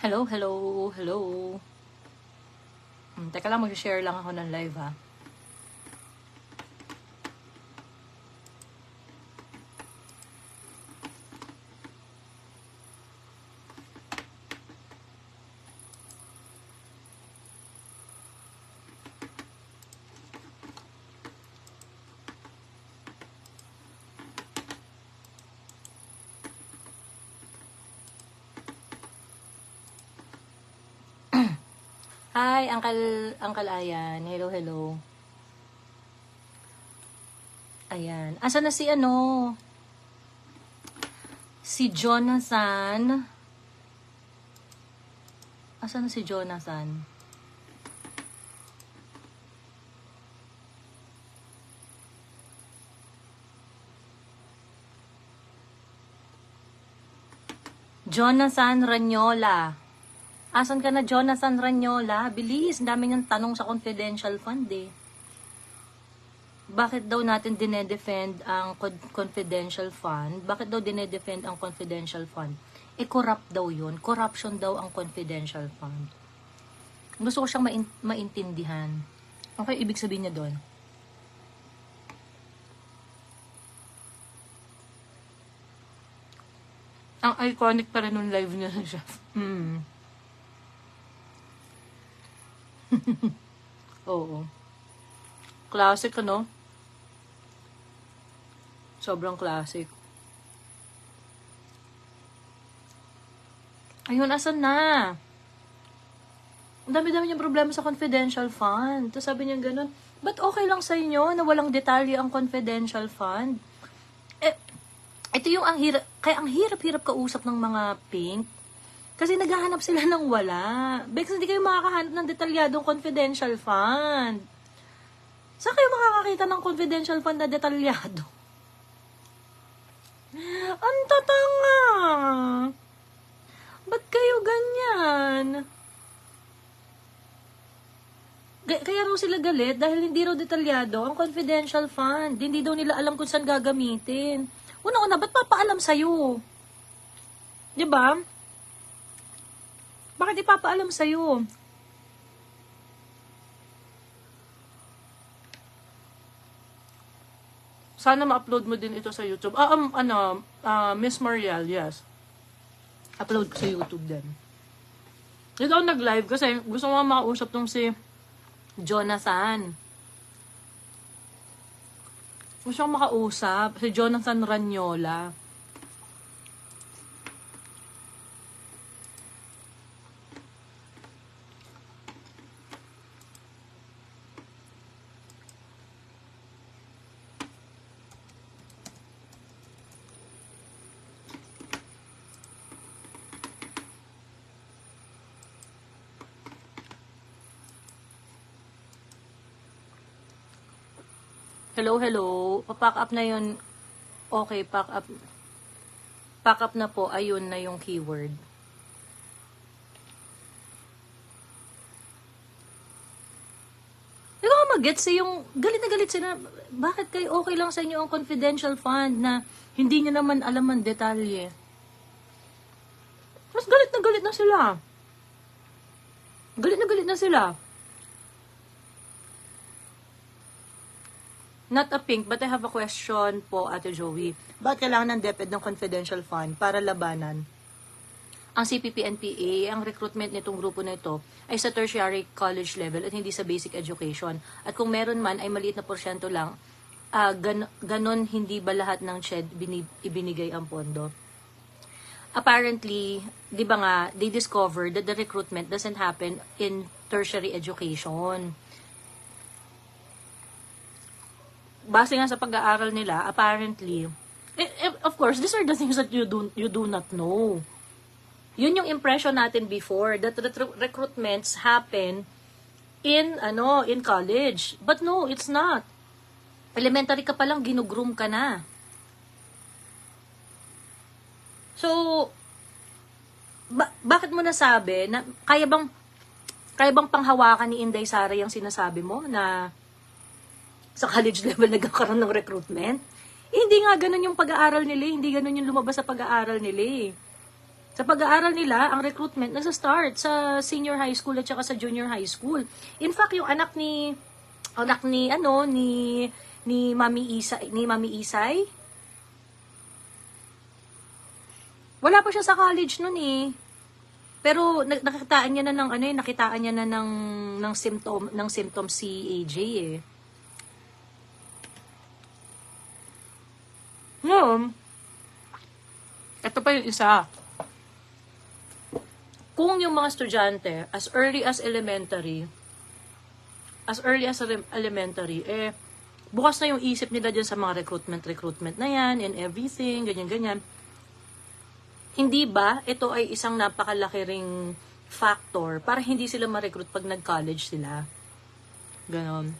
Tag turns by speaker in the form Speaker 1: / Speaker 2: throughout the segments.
Speaker 1: Hello, hello, hello. Teka lang, mag-share lang ako ng live ha. Hi, Uncle Ayan. Hello, hello. Ayan. Asa na si Si Jonathan. Asa na si Jonathan? Jonathan Ranyola. Asan ka na, Jonathan Ranyola? Bilis, ang dami niyang tanong sa confidential fund eh. Bakit daw natin dinedefend ang confidential fund? Bakit daw dinedefend ang confidential fund? Corrupt daw yun. Corruption daw ang confidential fund. Gusto ko siyang maintindihan. Okay, ibig sabihin niya doon. Ang iconic pa rin nung live niya siya. Oo. Classic, Sobrang classic. Ayun, asan na? Ang dami-dami niyang problema sa confidential fund. Tapos sabi niya ganun, ba't okay lang sa inyo na walang detalye ang confidential fund? Ito yung kaya ang hirap-hirap kausap ng mga pink. Kasi naghahanap sila ng wala. Bex, hindi kayo makakahanap ng detalyadong confidential fund. Saan kayo makakakita ng confidential fund na detalyado? Ang tatanga! Ba't kayo ganyan? Kaya raw sila galit dahil hindi raw detalyado ang confidential fund. Hindi daw nila alam kung saan gagamitin. Una-una, ba't papaalam sa'yo? Diba? Bakit ipapaalam sa'yo? Sana ma-upload mo din ito sa YouTube. Miss Mariel, yes. Upload ko sa YouTube din. Dito ako nag-live kasi gusto mo makausap tong si Jonathan. Gusto ko makausap si Jonathan Ranyola. Hello, hello. Pa-pack up na yun. Okay, pack up. Pack up na po. Ayun na yung keyword. Hindi ko mag-gets yung galit na galit sila. Bakit kayo okay lang sa inyo ang confidential fund na hindi nyo naman alam ang detalye? Mas galit na sila. Galit na sila. Not a pink, but I have a question po, Ate Joey. Bakit kailangan ng DepEd ng confidential fund para labanan ang CPP-NPA? Ang recruitment nitong grupo na ito ay sa tertiary college level at hindi sa basic education. At kung meron man, ay maliit na porsyento lang. Ganon, hindi ba lahat ng CHED ibinigay ang pondo? Apparently, di ba nga, they discovered that the recruitment doesn't happen in tertiary education. Base nga sa pag-aaral nila, apparently, of course, these are the things that you do not know. Yun yung impression natin before, that recruitments happen in college. But no, it's not. Elementary ka pa lang, ginugroom ka na. So, bakit mo nasabi na kaya bang panghawakan ni Inday Sara yung sinasabi mo na sa college level nagkakaroon ng recruitment? Hindi nga ganun yung pag-aaral nila, hindi ganun yung lumabas sa pag-aaral nila. Sa pag-aaral nila, ang recruitment nagsa-start sa senior high school at saka sa junior high school. In fact, yung anak ni Mami Isay, wala pa siya sa college noon eh. Pero nakitaan niya na ng nakitaan niya na ng symptoms si AJ eh. Ngayon, ito pa yung isa. Kung yung mga estudyante, as early as elementary, bukas na yung isip nila dyan sa mga recruitment na yan, and everything, ganyan-ganyan. Hindi ba, ito ay isang napakalaki ring factor para hindi sila ma-recruit pag nag-college sila? Ganon.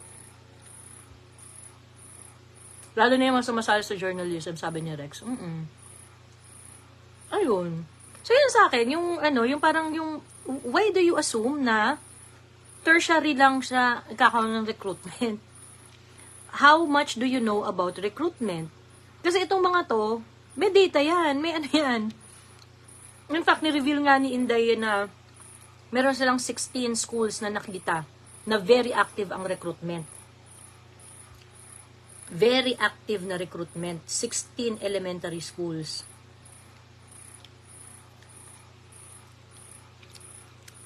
Speaker 1: Lalo na yung mga sumasali sa journalism, sabi ni Rex. Ayun. So, yun sa akin, yung parang why do you assume na tertiary lang siya kakaroon ng recruitment? How much do you know about recruitment? Kasi itong mga to, may data yan, may ano yan. In fact, ni-reveal nga ni Inday na meron silang 16 schools na nakita na very active ang recruitment. Very active na recruitment. 16 elementary schools.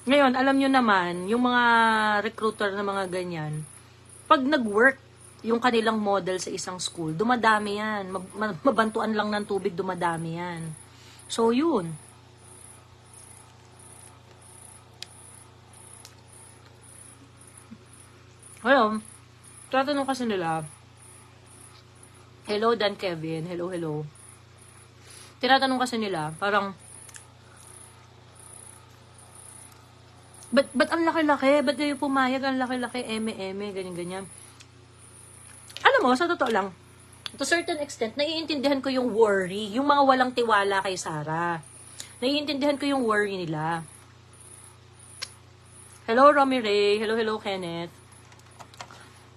Speaker 1: Ngayon, alam nyo naman, yung mga recruiter na mga ganyan, pag nag-work yung kanilang model sa isang school, dumadami yan. Mabantuan lang ng tubig, dumadami yan. So, yun. Ngayon, tatanong kasi nila, hello, Dan Kevin, hello. Tinatanong kasi nila, parang, Ba't ang laki-laki? Ba't kayo pumayag? Ang laki-laki, eme, ganyan-ganyan. Alam mo, sa totoo lang, to certain extent, naiintindihan ko yung worry, yung mga walang tiwala kay Sarah. Naiintindihan ko yung worry nila. Hello, Romy Ray. Hello, Kenneth.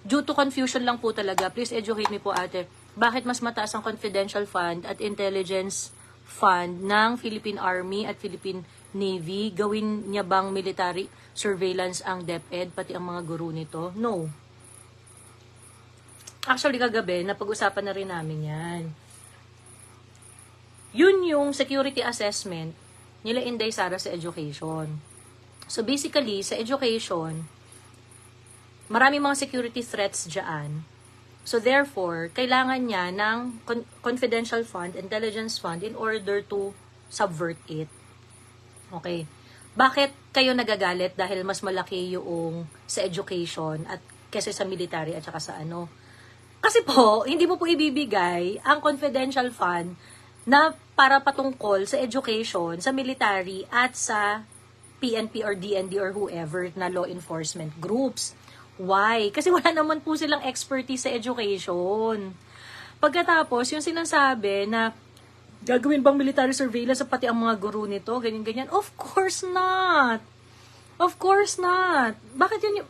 Speaker 1: Due to confusion lang po talaga, please educate me po, ate. Bakit mas mataas ang confidential fund at intelligence fund ng Philippine Army at Philippine Navy? Gawin niya bang military surveillance ang DepEd, pati ang mga guro nito? No. Actually, kagabi, napag-usapan na rin namin yan. Yun yung security assessment nila Inday Sara sa education. So, basically, sa education, maraming mga security threats dyan. So, therefore, kailangan niya ng confidential fund, intelligence fund, in order to subvert it. Okay. Bakit kayo nagagalit? Dahil mas malaki yung sa education at kesa sa military at saka sa ano. Kasi po, hindi mo po ibibigay ang confidential fund na para patungkol sa education, sa military at sa PNP or DND or whoever na law enforcement groups. Why? Kasi wala naman po silang expertise sa education. Pagkatapos, yung sinasabi na gagawin bang military surveillance sa pati ang mga guru nito, ganyan-ganyan? Of course not! Of course not! Bakit yun yung...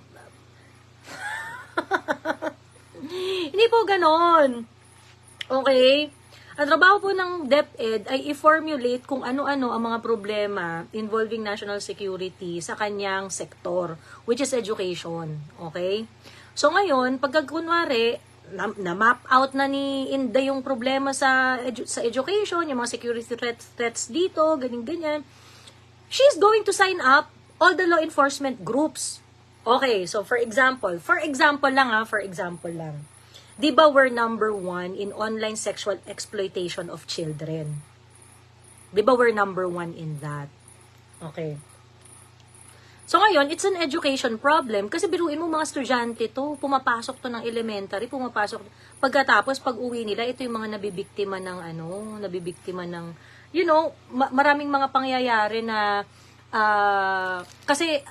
Speaker 1: Hindi po ganon. Okay? Ang trabaho po ng DepEd ay i-formulate kung ano-ano ang mga problema involving national security sa kanyang sektor, which is education. Okay? So ngayon, pagkakunwari, na-map out na ni Inday yung problema sa education, yung mga security threats dito, ganyan-ganyan, she's going to sign up all the law enforcement groups. Okay, so for example lang. Di ba we're number 1 in online sexual exploitation of children? Di ba we're number 1 in that? Okay. So ngayon, it's an education problem kasi biruin mo mga estudyante to, pumapasok to ng elementary, pagkatapos pag uwi nila, ito yung mga nabibiktima ng maraming mga pangyayari na kasi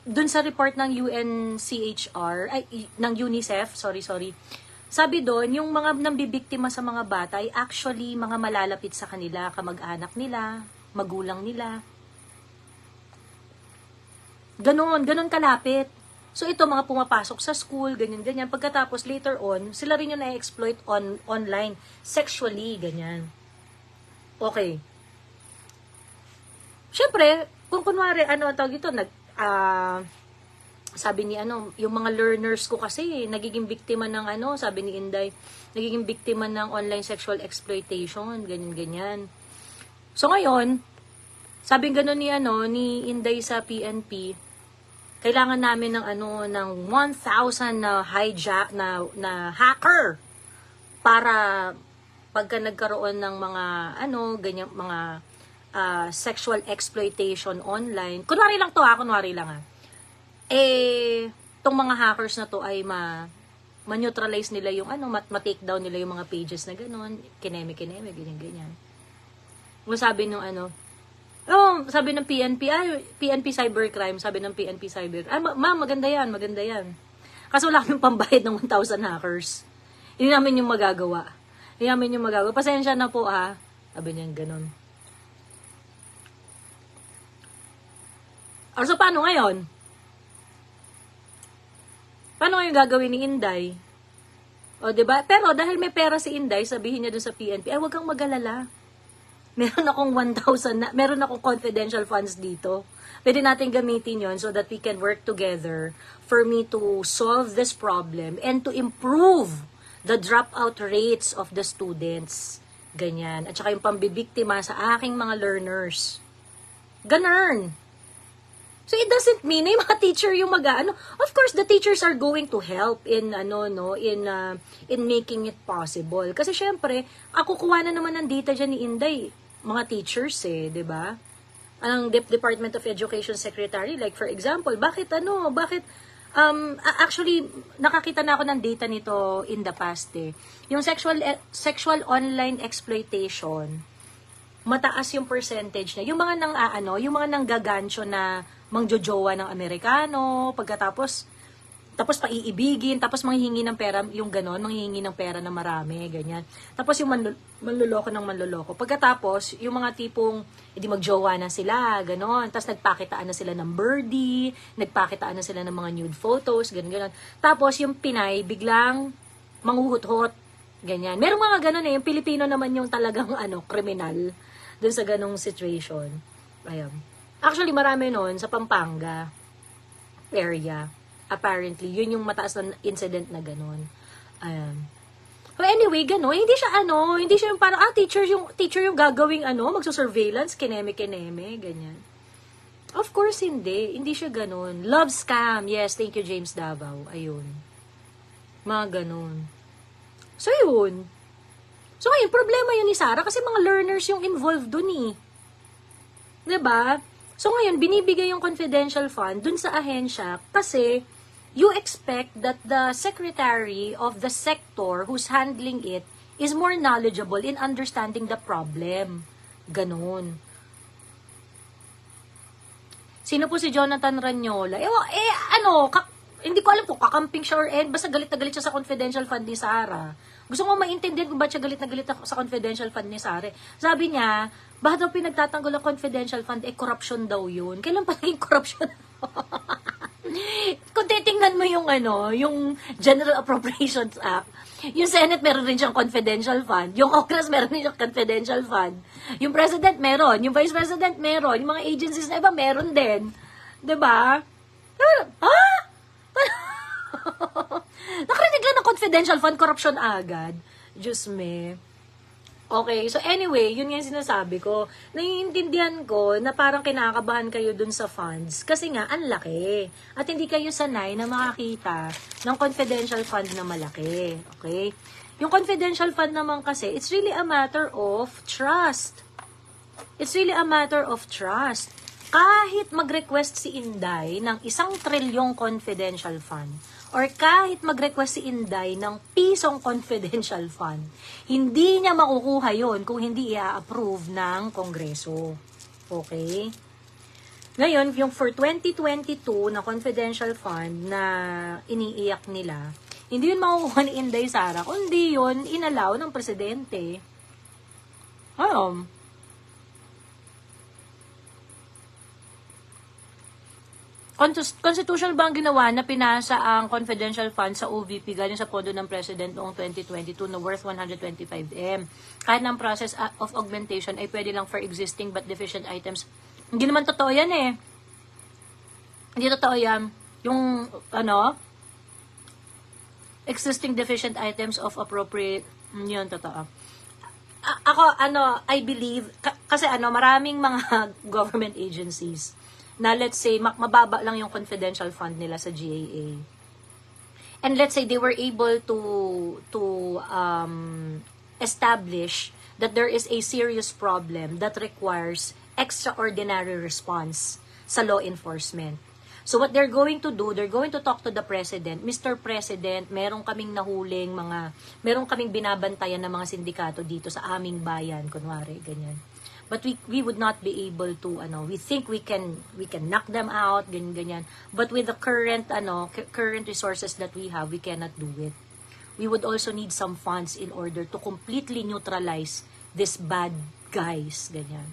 Speaker 1: dun sa report ng UNCHR, ng UNICEF, sorry, sabi doon, yung mga nambibiktima sa mga bata ay actually mga malalapit sa kanila, kamag-anak nila, magulang nila. Ganon kalapit. So ito, mga pumapasok sa school, ganyan. Pagkatapos later on, sila rin yung na-exploit online, sexually, ganyan. Okay. syempre, kung kunwari, tawag ito, sabi ni yung mga learners ko kasi, nagiging biktima ng sabi ni Inday, nagiging biktima ng online sexual exploitation, ganyan-ganyan. So ngayon, sabi gano'n ni Inday sa PNP, kailangan namin ng 1,000 na hijack na hacker para pagka nagkaroon ng mga ganyan mga sexual exploitation online. Kunwari lang to kunwari lang tong mga hackers na to ay ma-neutralize nila yung ma-take down nila yung mga pages na gano'n, kineme, ganyan. Sabi nung sabi ng PNP, PNP Cybercrime, sabi ng PNP Cyber, ma'am, maganda yan. Kaso wala kaming pambayad ng 1,000 hackers. Hindi namin yung magagawa. Pasensya na po Sabi niya ganun. So, paano ngayon? Paano ngayon gagawin ni Inday? O, diba? Pero dahil may pera si Inday, sabihin niya doon sa PNP, huwag kang mag-alala. Meron akong 1,000 meron akong confidential funds dito. Pwede natin gamitin yon so that we can work together for me to solve this problem and to improve the dropout rates of the students. Ganyan. At saka yung pambibiktima sa aking mga learners. Ganun. So it doesn't mean na yung mga teacher yung of course the teachers are going to help in in making it possible. Kasi syempre, ako kuha na naman ng data diyan ni Inday, mga teachers 'di ba? Ang Department of Education Secretary, like for example, bakit actually nakakita na ako ng data nito in the past Yung sexual online exploitation, mataas yung percentage na. Yung mga yung mga nanggagancho na mangjojowa ng Amerikano, tapos paiibigin, tapos manghihingi ng pera, yung ganon, manghihingi ng pera na marami, ganyan. Tapos yung manluloko ng manluloko. Pagkatapos, yung mga tipong, hindi magjowa na sila, ganon. Tapos nagpakitaan na sila ng birdie, nagpakitaan na sila ng mga nude photos, ganon. Tapos yung Pinay, biglang manghuhut-hut, ganyan. Merong mga ganon yung Pilipino naman yung talagang kriminal dun sa ganong situation. Ayan. Actually, marami nun sa Pampanga area. Apparently, yun yung mataas na incident na gano'n. So anyway, gano'n, hindi siya yung parang, teacher yung gagawing magsusurveillance, kineme, ganyan. Of course, hindi siya gano'n. Love scam, yes, thank you James Davao, ayun. Mga gano'n. So yun. So ngayon, problema yun ni Sarah kasi mga learners yung involved dun 'Diba? So ngayon, binibigay yung confidential fund dun sa ahensya kasi you expect that the secretary of the sector who's handling it is more knowledgeable in understanding the problem. Ganon. Sino po si Jonathan Ranyola? Hindi ko alam kung kakamping siya or basta galit na galit siya sa confidential fund ni Sarah. Gusto ko maintindihan kung ba't siya galit na galit sa confidential fund ni Sarah. Sabi niya, bakit daw pinagtatanggol ang confidential fund? Corruption daw yun. Kailan pa naging corruption? Kung titingnan mo yung General Appropriations Act, yung Senate meron rin siyang confidential fund, yung Congress meron rin siyang confidential fund, yung President meron, yung Vice President meron, yung mga agencies na iba meron din. Diba? Nakarinig lang ng confidential fund, corruption agad. Diyos me. Okay, so anyway, yun nga yung sinasabi ko. Naiintindihan ko na parang kinakabahan kayo dun sa funds kasi nga, ang laki. At hindi kayo sanay na makakita ng confidential fund na malaki. Okay? Yung confidential fund naman kasi, it's really a matter of trust. It's really a matter of trust. Kahit mag-request si Inday ng 1 trilyong confidential fund, or kahit mag-request si Inday ng pisong confidential fund, hindi niya makukuha yon kung hindi i-approve ng Kongreso. Okay? Ngayon, yung for 2022 na confidential fund na iniiyak nila, hindi yun makukuha ni Inday Sara, kundi yun inalaw ng presidente. Constitutional ba ang ginawa na pinasa ang confidential fund sa OVP galing sa pondo ng President noong 2022 na worth 125M? Kahit ng process of augmentation ay pwede lang for existing but deficient items Hindi naman totoo yan eh. Hindi totoo yan. Yung, existing deficient items of appropriate, yun, totoo. Ako, I believe, kasi maraming mga government agencies na let's say, mababa lang yung confidential fund nila sa GAA. And let's say they were able to establish that there is a serious problem that requires extraordinary response sa law enforcement. So what they're going to do, they're going to talk to the President. Mr. President, meron kaming binabantayan na mga sindikato dito sa aming bayan, kunwari, ganyan. But we would not be able to, we think we can knock them out, ganyan. But with the current resources that we have, we cannot do it. We would also need some funds in order to completely neutralize these bad guys, ganyan.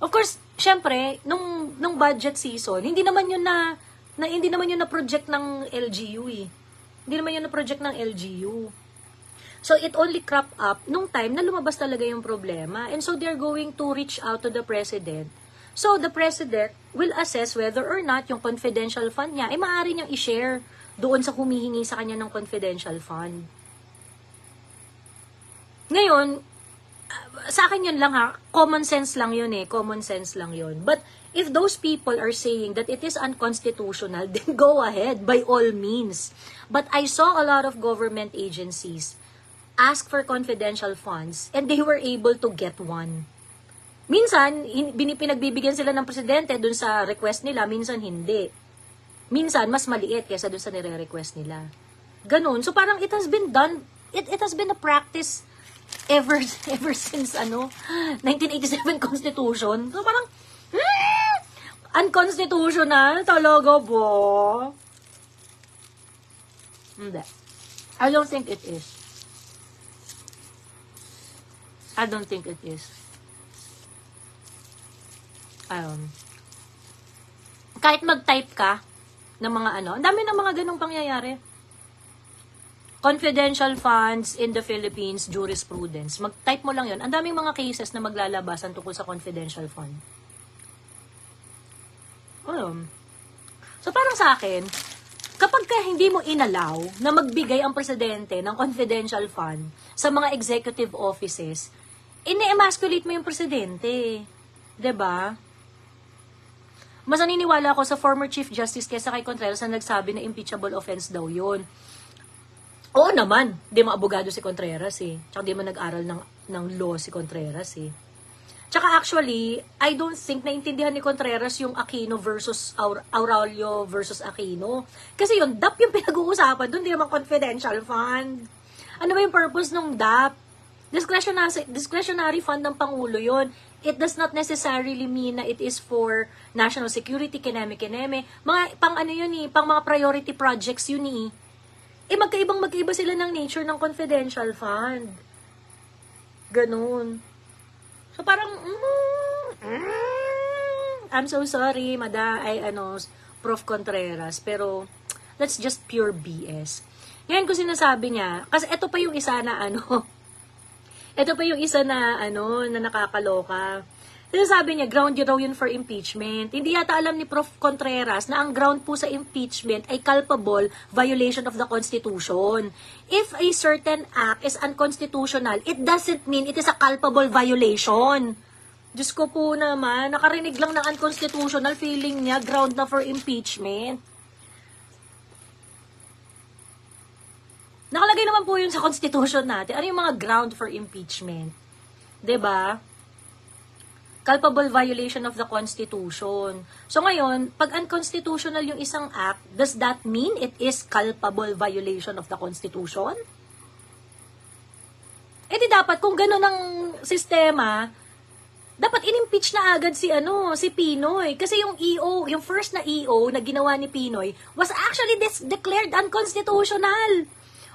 Speaker 1: Of course, syempre, nung budget season, hindi naman yun na project ng LGU eh. Hindi naman yun na project ng LGU. So, it only cropped up nung time na lumabas talaga yung problema. And so, they're going to reach out to the President. So, the President will assess whether or not yung confidential fund niya ay maaari niyang i-share doon sa humihingi sa kanya ng confidential fund. Ngayon, sa akin yun lang ha, common sense lang yun eh, common sense lang yun. But if those people are saying that it is unconstitutional, then go ahead, by all means. But I saw a lot of government agencies ask for confidential funds and they were able to get one. Minsan, pinagbibigyan sila ng presidente dun sa request nila, minsan hindi. Minsan, mas maliit kaysa dun sa nire-request nila. Ganun. So parang it has been done, it has been a practice ever since 1987 Constitution. So parang unconstitutional talaga po. Hindi. I don't think it is. I don't think it is. Kahit mag-type ka ng mga ang dami ng mga ganong pangyayari. Confidential funds in the Philippines, jurisprudence. Mag-type mo lang yon. Ang daming mga cases na maglalabasan tungkol sa confidential fund. So parang sa akin, kapag ka hindi mo inalaw na magbigay ang presidente ng confidential fund sa mga executive offices, ini-emasculate mo yung presidente. 'Di ba? Mas naniniwala ako sa former Chief Justice kaysa kay Contreras na nagsabi na impeachable offense daw yun. Oo naman, di mo abogado si Contreras eh. Tsaka di mo nag-aral ng law si Contreras eh. Tsaka actually, I don't think naintindihan ni Contreras yung Aquino versus Aurelio versus Aquino. Kasi yung DAP yung pinag-uusapan, doon di naman confidential fund. Ano ba yung purpose ng DAP? Discretionary fund ng Pangulo yon. It does not necessarily mean na it is for national security, kineme-kineme. Pang mga priority projects yun eh. Magkaiba sila ng nature ng confidential fund. Ganun. So parang, I'm so sorry, Prof. Contreras, pero that's just pure BS. Ngayon ko sinasabi niya, kasi ito pa yung isa na na nakakaloka. Sinasabi niya, ground raw yun for impeachment. Hindi yata alam ni Prof. Contreras na ang ground po sa impeachment ay culpable violation of the Constitution. If a certain act is unconstitutional, it doesn't mean it is a culpable violation. Diyos ko po naman, nakarinig lang ng unconstitutional, feeling niya ground na for impeachment. Nakalagay naman po yun sa Constitution natin. Ano yung mga ground for impeachment? 'Di ba? Culpable violation of the Constitution. So ngayon, pag unconstitutional yung isang act, does that mean it is culpable violation of the Constitution? Di dapat, kung gano'n ang sistema, dapat in-impeach na agad si Pinoy. Kasi yung EO, yung first na EO na ginawa ni Pinoy was actually declared unconstitutional.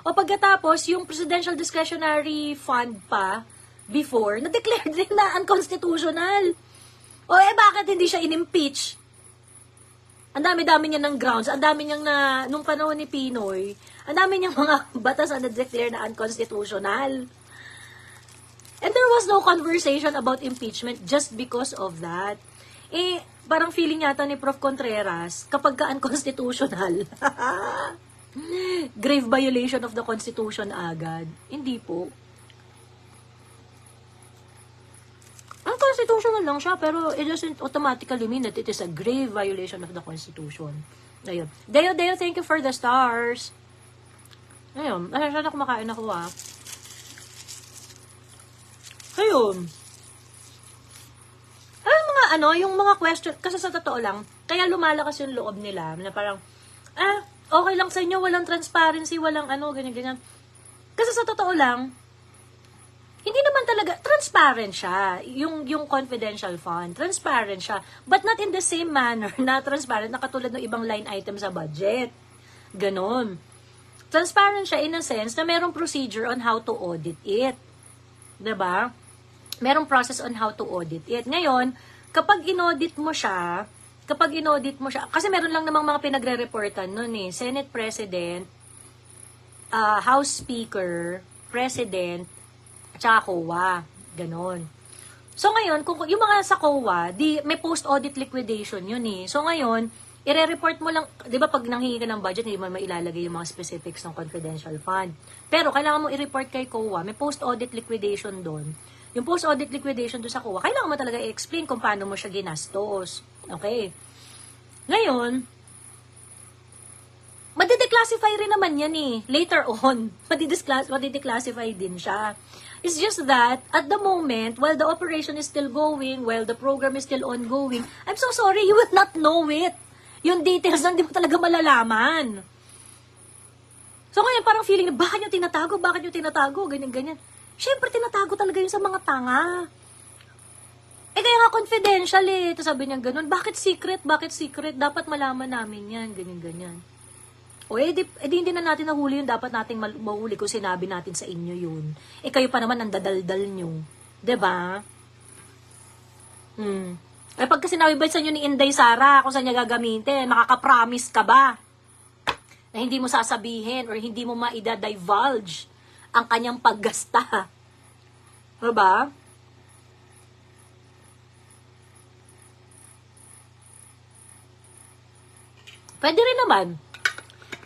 Speaker 1: O pagkatapos, yung Presidential Discretionary Fund pa, before, na-declare din na unconstitutional. Bakit hindi siya in-impeach? Ang dami-dami niya ng grounds, ang dami niyang nung panahon ni Pinoy, ang dami niyang mga batas na na-declare na unconstitutional. And there was no conversation about impeachment just because of that. Parang feeling yata ni Prof. Contreras, kapag ka unconstitutional, grave violation of the Constitution agad. Hindi po. Unconstitutional lang siya, pero it doesn't automatically mean that it is a grave violation of the Constitution. Ayun. Deo, thank you for the stars. Ayun. Sana kumakain ako Ayun. Yung mga question, kasi sa totoo lang, kaya lumalakas yung loob nila, na parang, okay lang sa inyo, walang transparency, walang ganyan. Kasi sa totoo lang, hindi naman talaga, transparent siya, yung confidential fund, transparent siya, but not in the same manner na transparent na katulad ng ibang line item sa budget. Ganon. Transparent siya in a sense na merong procedure on how to audit it. Diba? Merong process on how to audit it. Ngayon, kapag inaudit mo siya, kasi meron lang namang mga pinagre-reportan nun Senate President, House Speaker, President, at saka COA. Ganon. So ngayon, kung yung mga sa COA, may post-audit liquidation yun So ngayon, i-report mo lang, di ba pag nanghingi ka ng budget, hindi mo mailalagay yung mga specifics ng confidential fund. Pero kailangan mo i-report kay COA, may post-audit liquidation doon. Yung post-audit liquidation doon sa COA, kailangan mo talaga i-explain kung paano mo siya ginastos. Okay? Ngayon, madideclassify rin naman yan Later on, madideclassify din siya. It's just that, at the moment, while the operation is still going, while the program is still ongoing, I'm so sorry, you will not know it. Yung details lang, di mo talaga malalaman. So ngayon, parang feeling na, bakit nyo tinatago? Ganyan. Siyempre, tinatago talaga yun sa mga tanga. Kaya nga confidential Tapos sabi niya ganun, bakit secret? Dapat malaman namin yan. Ganyan. Hindi na natin nahuli yun. Dapat nating mahuli kung sinabi natin sa inyo yun. Kayo pa naman ang dadaldal nyo. Diba? Pagka sinabi ba sa inyo ni Inday Sara kung saan niya gagamitin, makaka-promise ka ba na hindi mo sasabihin or hindi mo maida-divulge ang kanyang paggasta? Diba? Pwede rin naman.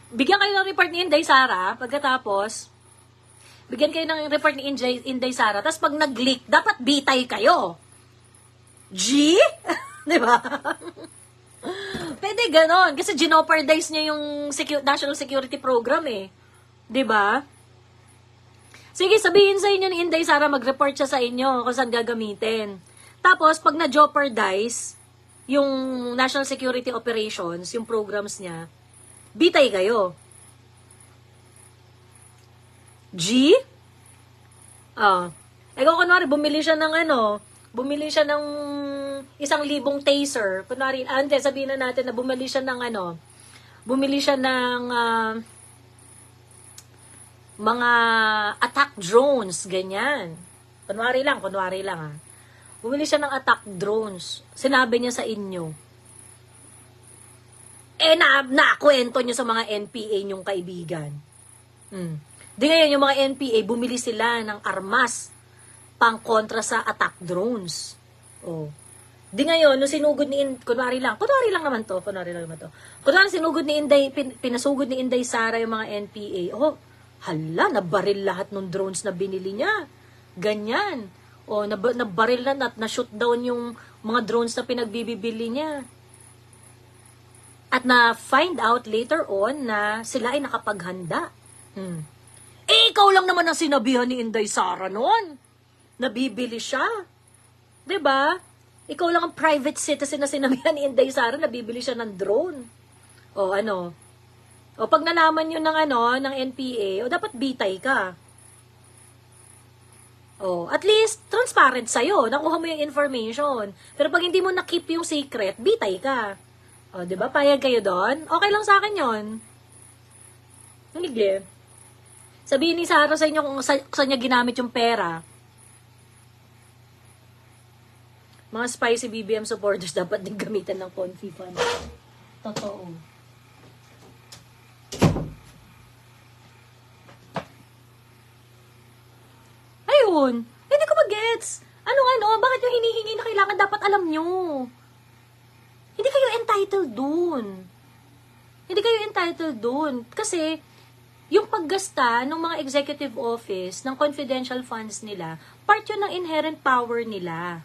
Speaker 1: Bigyan kayo ng report ni Inday Sara, pagkatapos, bigyan kayo ng report ni Inday Sara, tapos pag nag-leak, dapat bitay kayo. G? Diba? Pwede ganon. Kasi ginopardize niya yung national security program Diba? Sige, sabihin sa inyo ni Inday Sara, mag-report siya sa inyo kung saan gagamitin. Tapos, pag na-jeopardize yung national security operations, yung programs niya, bitay kayo. G? Ikaw, kunwari, bumili siya ng 1,000 taser. Kunwari, sabihin na natin na bumili siya ng mga attack drones, ganyan. Kunwari lang Bumili siya ng attack drones. Sinabi niya sa inyo. Nakwento niyo sa mga NPA niyong kaibigan. Di ngayon, yung mga NPA, bumili sila ng armas pang-kontra sa attack drones. Di ngayon, nung sinugod ni kunwari lang naman to. Kunwari, sinugod ni Inday, pinasugod ni Inday Sara yung mga NPA. Nabaril lahat ng drones na binili niya. Ganyan. Nabaril na-shoot down yung mga drones na pinagbibili niya. At na-find out later on na sila ay nakapaghanda. Ikaw lang naman ang sinabihan ni Inday Sara noon. Nabibili siya. Diba? Ikaw lang ang private citizen na sinabihan ni Inday Sara, nabibili siya ng drone. Pag nalaman yun ng NPA, dapat bitay ka. At least, transparent sa'yo. Nakuha mo yung information. Pero pag hindi mo na-keep yung secret, bitay ka. Diba? Payag kayo doon? Okay lang sa akin yun. Hindi. Sabihin ni Sarah sa inyo kung saan niya ginamit yung pera. Mga spicy BBM supporters dapat din gamitan ng Confi Fund. Totoo. Ayun. Hindi ko mag-gets. Bakit yung hinihingi na kailangan dapat alam nyo? entitled dun. Hindi kayo entitled dun. Kasi, yung paggasta ng mga executive office, ng confidential funds nila, part yun ng inherent power nila.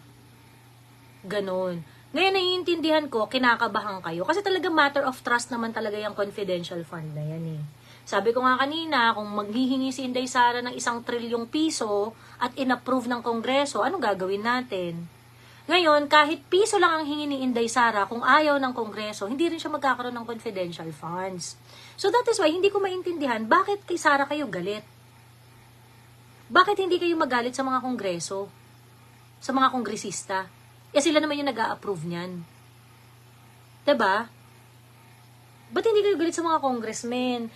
Speaker 1: Ganon. Ngayon, naiintindihan ko, kinakabahan kayo. Kasi talaga matter of trust naman talaga yung confidential fund na yan eh. Sabi ko nga kanina, kung maghihingi si Inday Sara ng 1 trilyong piso at inapprove ng Kongreso, anong gagawin natin? Ngayon, kahit piso lang ang hingi ni Inday Sara, kung ayaw ng Kongreso, hindi rin siya magkakaroon ng confidential funds. So that is why, hindi ko maintindihan, bakit kay Sara kayo galit? Bakit hindi kayo magalit sa mga Kongreso? Sa mga kongresista? Sila naman yung nag-a-approve niyan. Diba? Ba't hindi kayo galit sa mga congressmen?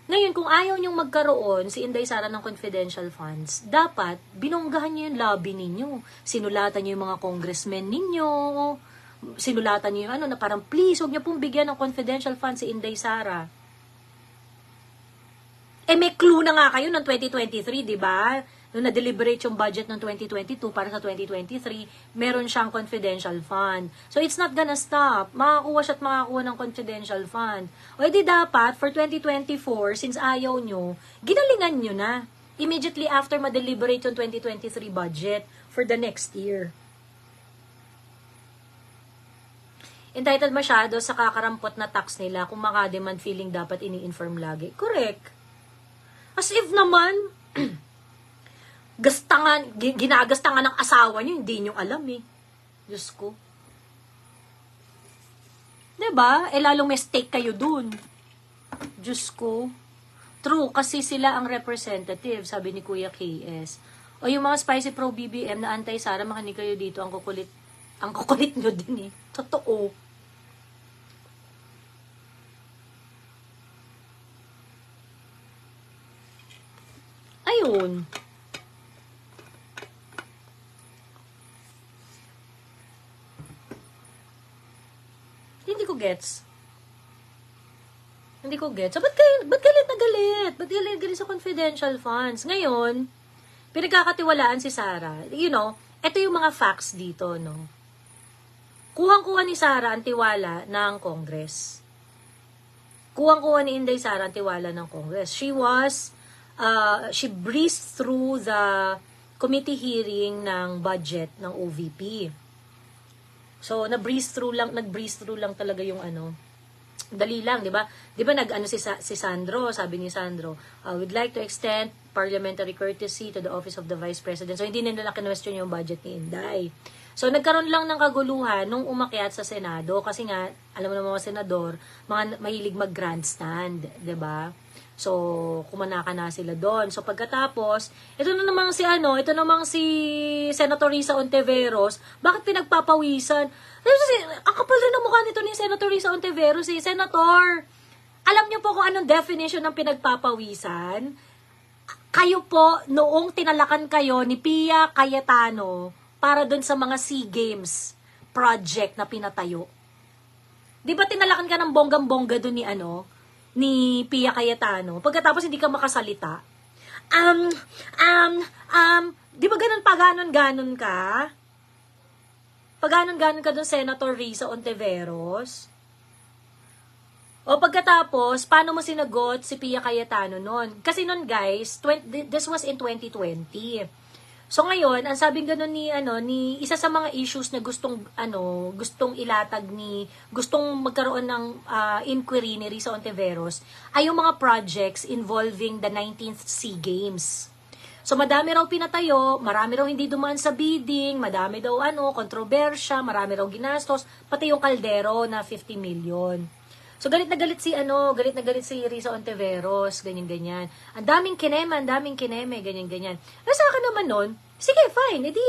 Speaker 1: Ngayon, kung ayaw niyong magkaroon si Inday Sara ng confidential funds, dapat binonggahan niyo yung lobby ninyo. Sinulatan niyo yung mga congressmen ninyo. Sinulatan niyo yung na parang please, huwag niyo pong bigyan ng confidential funds si Inday Sara. May clue na nga kayo ng 2023, di ba? Nung na-deliberate yung budget ng 2022 para sa 2023, meron siyang confidential fund. So, it's not gonna stop. Makakuha siya at makakuha ng confidential fund. O, edi dapat, for 2024, since ayaw nyo, ginalingan nyo na. Immediately after ma-deliberate yung 2023 budget for the next year. Entitled masyado sa kakarampot na tax nila kung makademand feeling dapat ini-inform lagi. Correct. As if naman, ginagastangan ng asawa niyo, hindi niyo alam eh. Diyos ko. Diba? Lalong may stake kayo dun. Diyos ko. True, kasi sila ang representative, sabi ni Kuya KS. O yung mga spicy pro BBM na anti-Sara, makinig kayo dito, ang kukulit nyo din eh. Totoo. Ayun. Hindi ko gets. So, ba't galit na galit? Ba't galit sa confidential funds? Ngayon, pinagkakatiwalaan si Sara. You know, ito yung mga facts dito, no? Kuhang-kuha ni Sara ang tiwala ng Congress. Kuhang-kuha ni Inday Sara ang tiwala ng Congress. She breezed through the committee hearing ng budget ng OVP. So, nag-breeze through lang talaga yung dali lang, di ba? Di ba si Sandro, sabi ni Sandro, we'd like to extend parliamentary courtesy to the office of the Vice President. So, hindi nila kinwestiyon yung budget ni Inday. So, nagkaroon lang ng kaguluhan nung umakyat sa Senado kasi nga, alam mo naman mga senador, mga mahilig mag-grandstand, di ba? So, kumanaka na sila doon. So, pagkatapos, ito namang si Senator Risa Ontiveros, bakit pinagpapawisan? Ang kapal rin ang mukha nito ni Senator Risa Ontiveros, Senator, alam niyo po kung anong definition ng pinagpapawisan? Kayo po, noong tinalakan kayo ni Pia Cayetano para doon sa mga SEA Games project na pinatayo. Di ba tinalakan ka ng bonggang-bongga doon ni Pia Cayetano, pagkatapos hindi ka makasalita. Di ba ganon ka? Paganon-ganon ka dun, Senator Risa Ontiveros? O pagkatapos, paano mo sinagot si Pia Cayetano nun? Kasi nun guys, this was in 2020. So ngayon, ang sabing gano'n ni isa sa mga issues na gustong magkaroon ng inquiry ni Risa Ontiveros ay yung mga projects involving the 19th SEA Games. So madami raw pinatayo, marami raw hindi dumaan sa bidding, madami daw kontrobersya, marami raw ginastos, pati yung kaldero na 50 million. So galit na galit si Risa Ontiveros, ganyan-ganyan. Ang daming kineme, ganyan-ganyan. Pero sa akin naman nun, sige, fine. Edi,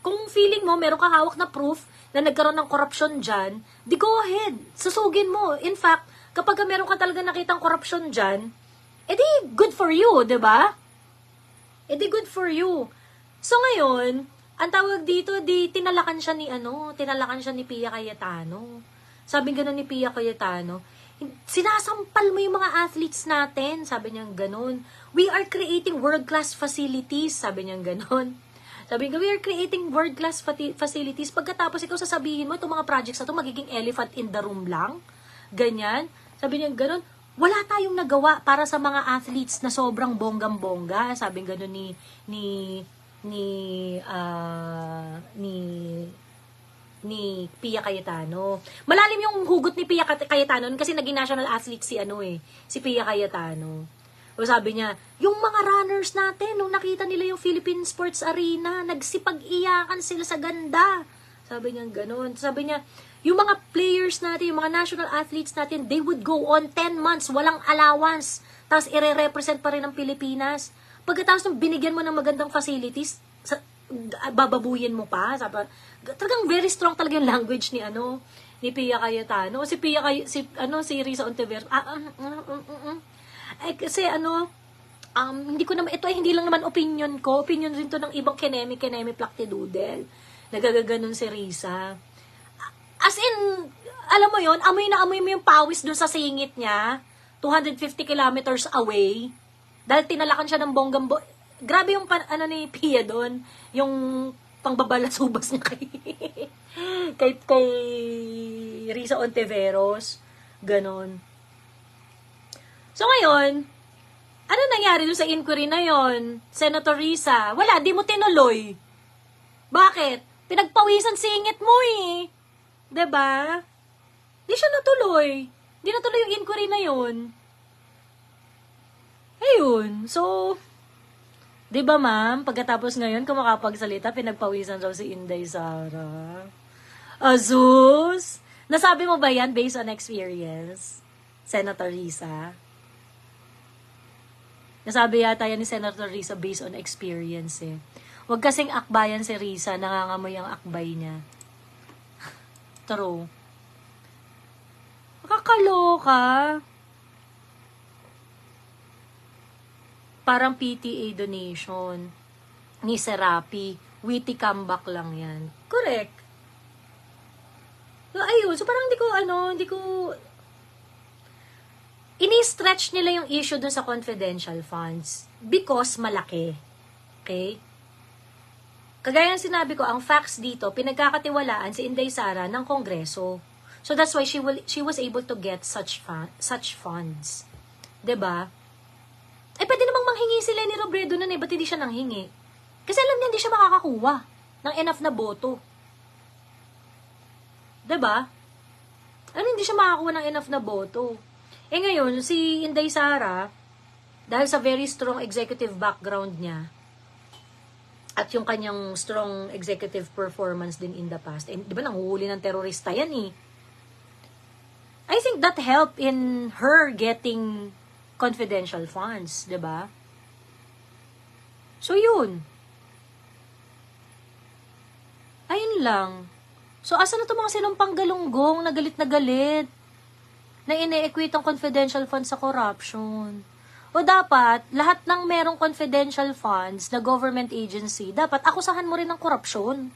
Speaker 1: kung feeling mo, meron ka hawak na proof na nagkaroon ng corruption dyan, di go ahead. Susugin mo. In fact, kapag meron ka talaga nakitang corruption dyan, edi, good for you, diba? Edi, good for you. So ngayon, ang tawag dito, tinalakan siya ni Pia Cayetano. Sabi gano'n ni Pia Cayetano, sinasampal mo yung mga athletes natin, sabi niya gano'n. We are creating world-class facilities, sabi niya gano'n. Sabi nga, we are creating world-class facilities. Pagkatapos ikaw sasabihin mo, itong mga projects na ito, magiging elephant in the room lang. Ganyan. Sabi niya, ganun. Wala tayong nagawa para sa mga athletes na sobrang bonggam-bongga. Sabi nga ganun ni Pia Cayetano. Malalim yung hugot ni Pia Cayetano kasi naging national athlete si Pia Cayetano. O sabi niya, yung mga runners natin, nung nakita nila yung Philippine Sports Arena, nagsipag-iyakan sila sa ganda. Sabi niya ganun. Sabi niya, yung mga players natin, yung mga national athletes natin, they would go on 10 months, walang allowance. Tapos ire-represent pa rin ang Pilipinas. Pagkatapos nung binigyan mo ng magandang facilities, bababuyin mo pa. Sabi, talagang very strong talaga yung language ni Pia Cayetano. Si Risa Ontiveros. Kasi hindi ko naman, ito ay hindi lang naman opinion ko. Opinion rin to ng ibang kinemi plaktidoodle. Nagagaganon si Risa. As in, alam mo yon, amoy na amoy mo yung pawis dun sa singit niya. 250 kilometers away. Dahil tinalakan siya ng grabe yung ni Pia doon. Yung pangbabalasubas niya kay Risa Ontiveros. Ganon. So ngayon, ano nangyari doon sa inquiry na yon? Senator Risa, wala, di mo tinuloy. Bakit? Pinagpawisan singit mo eh. 'Di ba? Di siya natuloy. Di natuloy yung inquiry na yon. Ayun. So, 'di ba ma'am, pagkatapos ngayon kung makapagsalita, pinagpawisan raw si Inday Sara. Azus! Nasabi mo ba yan based on experience? Senator Risa? Nasabi yata yan ni Senator Risa based on experience eh. Huwag kasing akbayan si Risa, nangangamoy ang akbay niya. True. Makakaloka. Parang PTA donation ni Serapi. Witty comeback lang yan. Correct. So, ayun. So, parang hindi ko ini-stretch nila yung issue dun sa confidential funds because malaki. Okay? Kagaya ng sinabi ko, ang facts dito, pinagkakatiwalaan si Inday Sara ng Kongreso. So that's why she was able to get such funds. 'Di ba? Pwede namang manghingi si Leni Robredo nun ba't hindi siya nanghingi? Kasi alam niya hindi siya makakakuha ng enough na boto. 'Di ba? Hindi siya makakuha ng enough na boto. Ngayon, si Inday Sara, dahil sa very strong executive background niya, at yung kanyang strong executive performance din in the past, di ba nanguhuli ng terorista yan eh. I think that helped in her getting confidential funds, di ba? So yun. Ayun lang. So asa na itong mga sinumpang galunggong na galit na ine-equate ang confidential funds sa corruption? O dapat, lahat ng merong confidential funds na government agency, dapat akusahan mo rin ng korupsyon.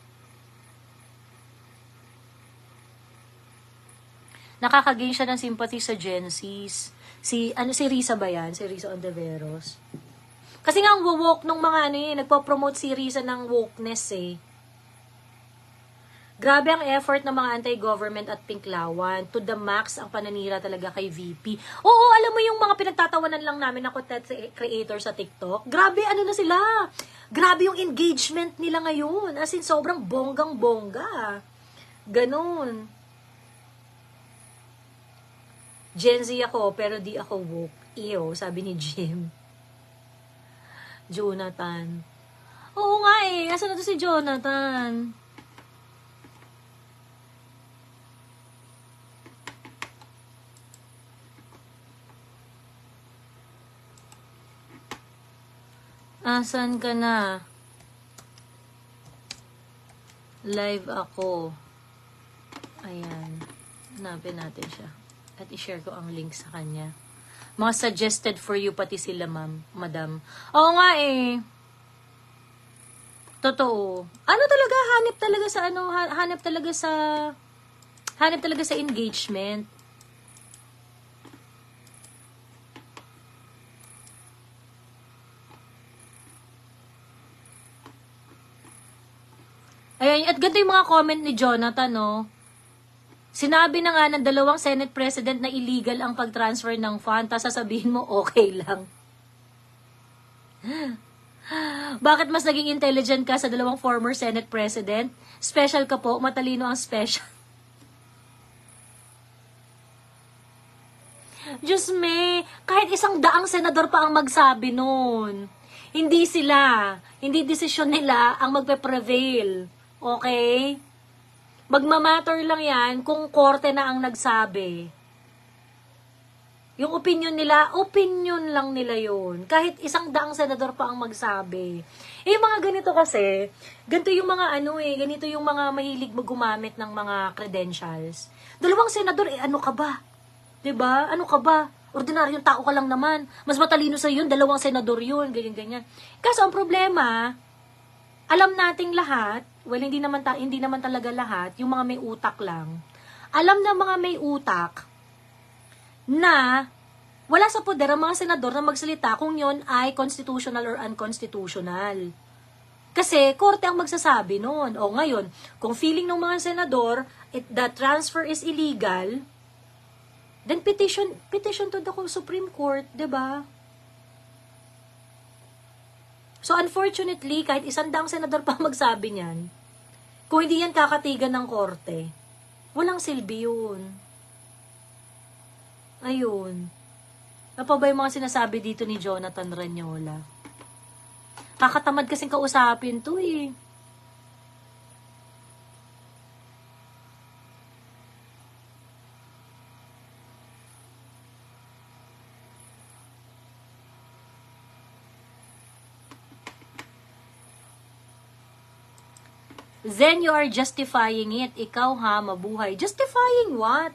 Speaker 1: Nakakagain siya ng sympathy sa Gen Zs. Si Risa ba yan? Si Risa Ontiveros. Kasi nga ang woke nung mga nagpo-promote si Risa ng wokeness eh. Grabe ang effort ng mga anti-government at pinklawan. To the max ang pananira talaga kay VP. Oo, alam mo yung mga pinagtatawanan lang namin na content creator sa TikTok. Grabe, na sila. Grabe yung engagement nila ngayon. As in, sobrang bonggang-bongga. Ganon. Gen Z ako, pero di ako woke. Iyo, sabi ni Jim. Jonathan. Oo nga eh. Asan na to si Jonathan? Asan ka na? Live ako. Ayan. Hanapin natin siya. At i-share ko ang link sa kanya. Mga suggested for you pati sila, madam. Oo nga eh. Totoo. Talaga? Hanip talaga sa engagement. Ayan, at ganito yung mga comment ni Jonathan, no? Sinabi na nga ng 2 Senate President na illegal ang pag-transfer ng fund, tapos sasabihin mo, okay lang. Bakit mas naging intelligent ka sa 2 former Senate President? Special ka po, matalino ang special. Diyos me, kahit 100 senador pa ang magsabi nun. Hindi sila, hindi desisyon nila ang magpe-prevail. Okay? Magmamatter lang yan kung korte na ang nagsabi. Yung opinion nila, opinion lang nila yun. Kahit 100 senador pa ang magsabi. Yung mga ganito kasi, ganito yung mga ganito yung mga mahilig gumamit ng mga credentials. 2 senador, ano ka ba? 'Di ba? Ano ka ba? Ordinaryong tao ka lang naman. Mas matalino sa yun, 2 senador yun, ganyan-ganyan. Kaso ang problema, alam nating lahat, well, hindi naman talaga lahat, yung mga may utak lang. Alam ng mga may utak na wala sa poder ang mga senador na magsalita kung yun ay constitutional or unconstitutional. Kasi, korte ang magsasabi nun. O ngayon, kung feeling ng mga senador, the transfer is illegal, then petition to the Supreme Court, 'di ba? So unfortunately, kahit 100 senador pa magsabi niyan, kung hindi yan kakatigan ng korte, walang silbi 'yun. Ayun. Ano pa ba yung mga sinasabi dito ni Jonathan Ranyola? Kakatamad kasing kausapin 'to eh. Then you are justifying it. Ikaw ha, mabuhay. Justifying what?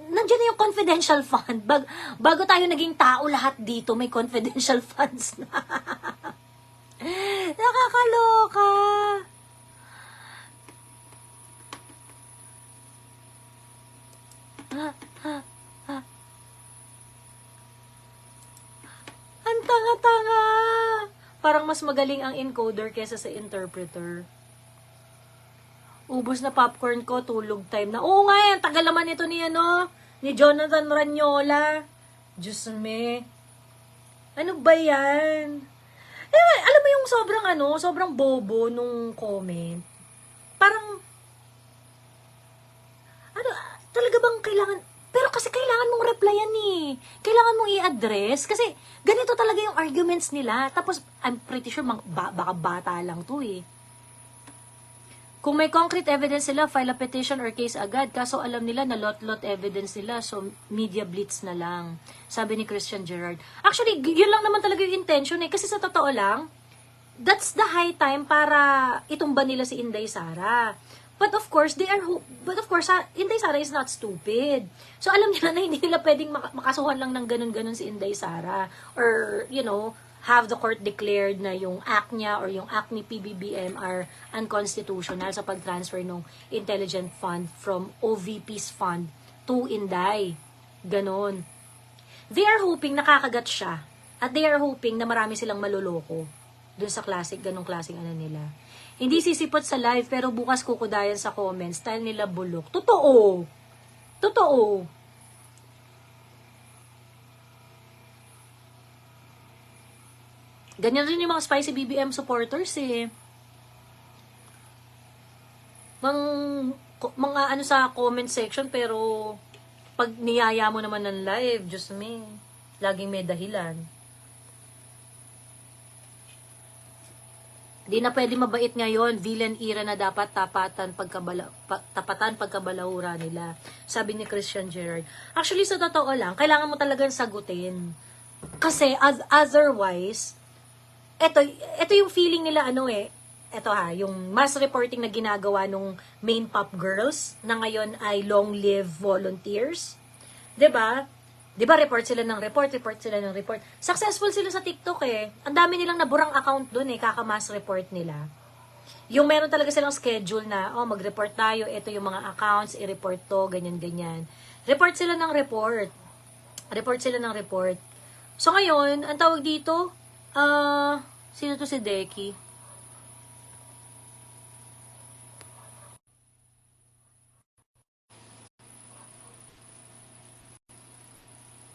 Speaker 1: Nandiyan na yung confidential fund. Bago tayo naging tao lahat dito, may confidential funds na. Nakakaloka. Ang tanga-tanga. Parang mas magaling ang encoder kesa sa interpreter. Ubus na popcorn ko, tulog time na. Oo nga yan, tagal naman ito ni Jonathan Ranyola. Diyos me. Ano ba yan? Alam mo yung sobrang bobo nung comment. Parang, talaga bang kailangan, pero kasi kailangan mong replyan eh. Kailangan mong i-address. Kasi ganito talaga yung arguments nila. Tapos, I'm pretty sure, baka bata lang to eh. Kung may concrete evidence sila, file a petition or case agad. Kaso alam nila na lot-lot evidence nila. So, media blitz na lang. Sabi ni Christian Gerard. Actually, yun lang naman talaga yung intention eh. Kasi sa totoo lang, that's the high time para itumba nila si Inday Sara. But of course, Inday Sara is not stupid. So, alam nila na hindi nila pwedeng makasuhan lang ng ganun-ganun si Inday Sara. Or, have the court declared na yung act niya or yung act ni PBBM are unconstitutional sa pag-transfer ng intelligent fund from OVP's fund to Inday. Ganon. They are hoping nakakagat siya. At they are hoping na marami silang maluloko dun sa ganong klaseng nila. Hindi sisipot sa live, pero bukas kukudayan sa comments. Style nila bulok. Totoo. Ganyan rin yung mga spicy BBM supporters eh. Mga sa comment section, pero pag niyaya mo naman ng live, Diyos me, laging may dahilan. Di na pwede mabait ngayon, villain era na dapat tapatan pagkabalahura nila. Sabi ni Christian Gerard. Actually, sa totoo lang, kailangan mo talagang sagutin. Kasi, otherwise, ito yung feeling nila, yung mass reporting na ginagawa nung main pop girls, na ngayon ay long live volunteers. 'Di ba? Report sila ng report. Successful sila sa TikTok eh. Ang dami nilang naburang account dun eh, kaka-mass report nila. Yung meron talaga silang schedule na, mag-report tayo, ito yung mga accounts, i-report to, ganyan-ganyan. Report sila ng report. So ngayon, ang tawag dito, Sino to si Deki?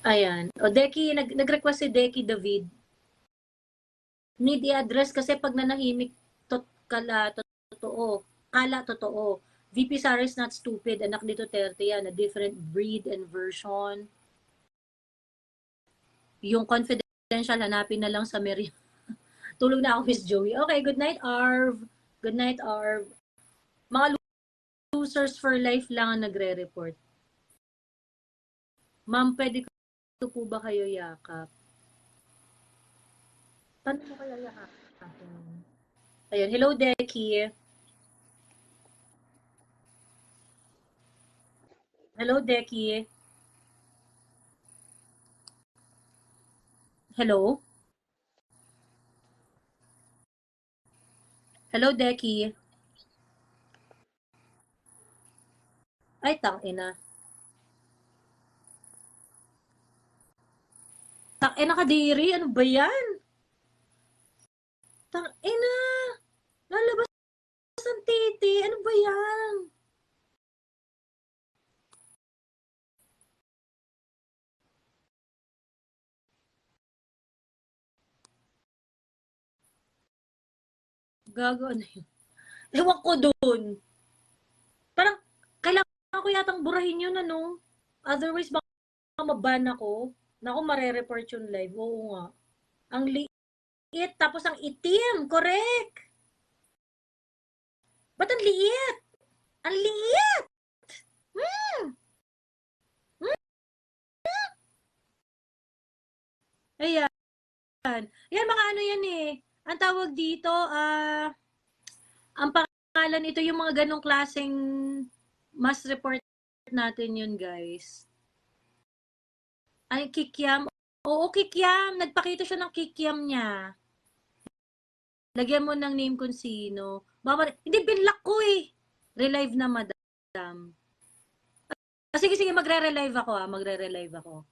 Speaker 1: Ayan. O, Deki, nag-request si Deki David. Need i-address kasi pag nanahimik, totoo. Kala totoo. VP Sara is not stupid. Anak ni Duterte yan. A different breed and version. Yung confidential, hanapin na lang sa Mary. Tulog na ako, Miss Joey. Okay, good night, Arv. Good night, Arv. Mga losers for life lang ang nagre-report. Ma'am, pwede ko po ba kayo yakap? Paano mo kaya yakap? Ayun, hello, Deki. Hello, Deki. Hello? Hello, Deki. Ay, tangina. Tangina ka, Diri. Ano ba yan? Tangina. Lalabas ang titi. Ano ba yan? Gago, ano yun? Ewan ko dun. Parang, kailangan ko yatang burahin yun, ano? Otherwise, baka maban ako. Naku, marereport yung live. Oo nga. Ang liit, tapos ang itim. Correct. Ba't ang liit? Ang liit! Hmm. Ayan. Yan, mga ano yan eh. Ang tawag dito, ang pangalan nito, yung mga ganong klaseng mass report natin yun, guys. Ay, kikiam. Oo, kikiam. Nagpakita siya ng kikiam niya. Lagyan mo ng name kung sino. Hindi, binlock ko eh. Relive na, madam. Sige, magre-relive ako. Magre-relive ako.